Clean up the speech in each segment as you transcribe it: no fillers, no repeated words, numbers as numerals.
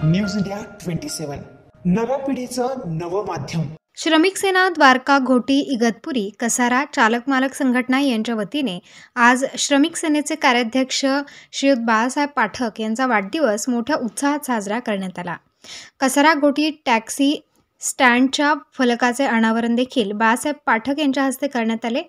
News India 27 नव्या पिढीचं नवं माध्यम। श्रमिक सेना द्वारका घोटी इगतपुरी कसारा चालक मालक संघटना यांच्या वतीने आज श्रमिक सेनेचे कार्याध्यक्ष श्रीयुत बाळासाहेब पाठक यांचा वाढदिवस मोठ्या उत्साहात साजरा करण्यात आला। कसारा घोटी टॅक्सी स्टँडच्या फलकाचे अनावरण देखील बाळासाहेब पाठक यांच्या हस्ते करण्यात आले।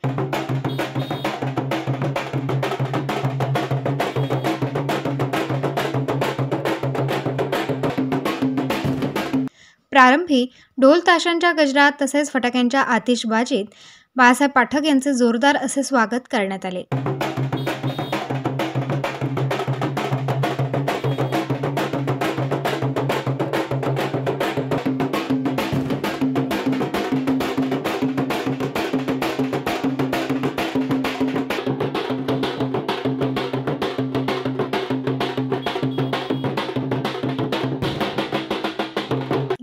प्रारंभी ढोल ताशांच्या गजरात तसेच फटाक्यांच्या आतिषबाजीत बाळासाहेब पाठक यांचे जोरदार असे स्वागत करण्यात आले।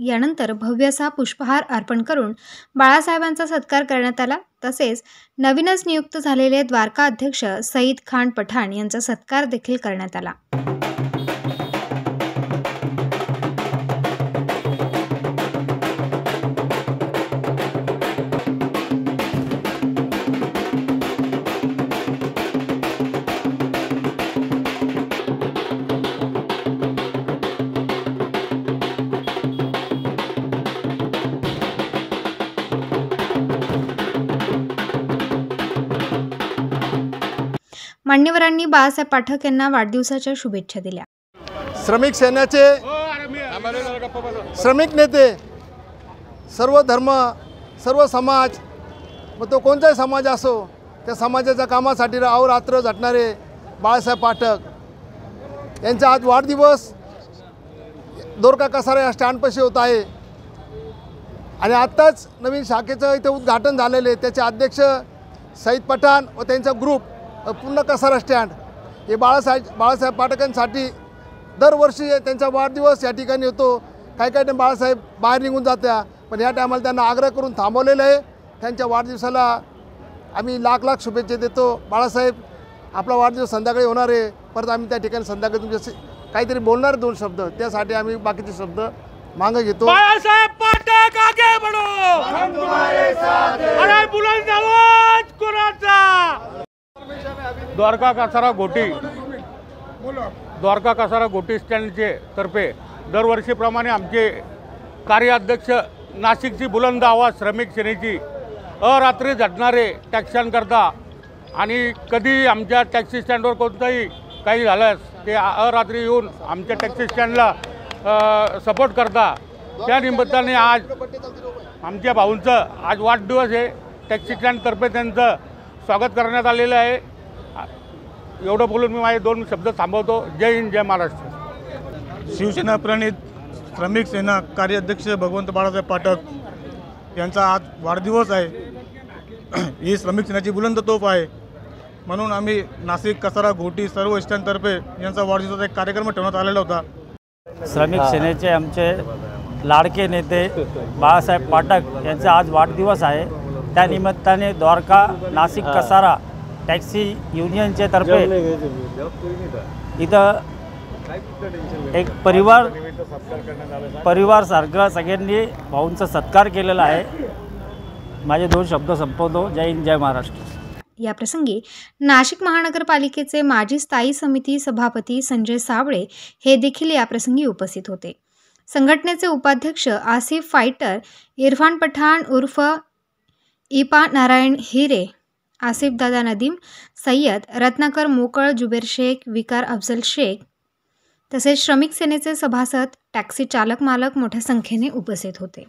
यानंतर भव्य असा पुष्पहार अर्पण करून बाळासाहेबांचा सत्कार करण्यात आला। तसेच नवीनच नियुक्त झालेले द्वारका अध्यक्ष सईद खान पठाण यांचा सत्कार देखील करण्यात आला। मान्यवरांनी बाळासाहेब पाठक यांना वाढदिवसाच्या शुभेच्छा दिल्या। श्रमिक सेनेचे श्रमिक नेते, सर्व धर्म, सर्व समाज, मग तो कोणताही समाज असो, त्या समाजाच्या कामासाठी अहोरात्र झटणारे बाळासाहेब पाठक यांचा आज वाढदिवस द्वारका कसारा या स्टँडपाशी होत आहे। आणि आत्ताच नवीन शाखेचं इथे उद्घाटन झालेले, त्याचे अध्यक्ष सईद पठाण व त्यांचा ग्रुप पूर्ण कसारा स्टँड हे बाळासाहेब पाठकांसाठी दरवर्षी त्यांचा वाढदिवस या ठिकाणी होतो। काही काही टाईम बाळासाहेब बाहेर निघून जात्या, पण या टायमाला त्यांना आग्रह करून थांबवलेलं आहे। त्यांच्या वाढदिवसाला आम्ही लाख लाख शुभेच्छा देतो। बाळासाहेब, आपला वाढदिवस संध्याकाळी होणार आहे, परत आम्ही त्या ठिकाणी संध्याकाळी तुमच्याशी काहीतरी बोलणार दोन शब्द, त्यासाठी आम्ही बाकीचे शब्द मागे घेतो। बाळासाहेब पाठक आगे बढ़ो, हम तुम्हारे साथ हैं, अरे बुलंद आवाज कोणाचा। द्वारका कसारा घोटी स्टँडचे तर्फे दरवर्षीप्रमाणे आमचे कार्याध्यक्ष नाशिकची बुलंद आवाज श्रमिक सेनेची अरात्री झटणारे टॅक्स्यांकरता आणि कधी आमच्या टॅक्सी स्टँडवर कोणतंही काही झाल्यास ते अरात्री येऊन आमच्या टॅक्सी स्टँडला सपोर्ट करता। त्या निमित्ताने आज आमच्या भाऊंचं आज वाढदिवस आहे। टॅक्सी स्टँडतर्फे त्यांचं स्वागत करण्यात आलेलं आहे। एवढं बोलून मी माझे दोन शब्द थांबवतो। जय हिंद, जय महाराष्ट्र। शिवसेना प्रणित श्रमिक सेना कार्याध्यक्ष भगवंत बाळासाहेब पाठक यांचा आज वाढदिवस आहे। ही श्रमिक सेनेची बुलंद तोफ आहे, म्हणून आम्ही नाशिक कसारा घोटी सर्व स्टँडतर्फे यांचा वाढदिवसाचा एक कार्यक्रम ठेवण्यात आलेला होता। श्रमिक सेनेचे आमचे लाडके नेते बाळासाहेब पाठक यांचा आज वाढदिवस आहे। त्या निमित्ताने द्वारका नाशिक कसारा टॅक्सी युनियनचे तर्फे इथं एक परिवारसारखं सगळ्यांनी भाऊंचा सत्कार केलेला आहे। माझे दोन शब्द संपवतो। जय हिंद, जय महाराष्ट्र। या प्रसंगी नाशिक महानगरपालिकेचे माजी स्थायी समिती सभापती संजय सावळे हे देखील या प्रसंगी उपस्थित होते। संघटनेचे उपाध्यक्ष आसिफ फायटर, इरफान पठाण उर्फ इपा नारायण हिरे, आसिफ दादा नदीम, सय्यद रत्नाकर मोकळ, जुबेर शेख, विकार अफजल शेख तसेच श्रमिक सेनेचे सभासद, टॅक्सी चालक मालक मोठ्या संख्येने उपस्थित होते।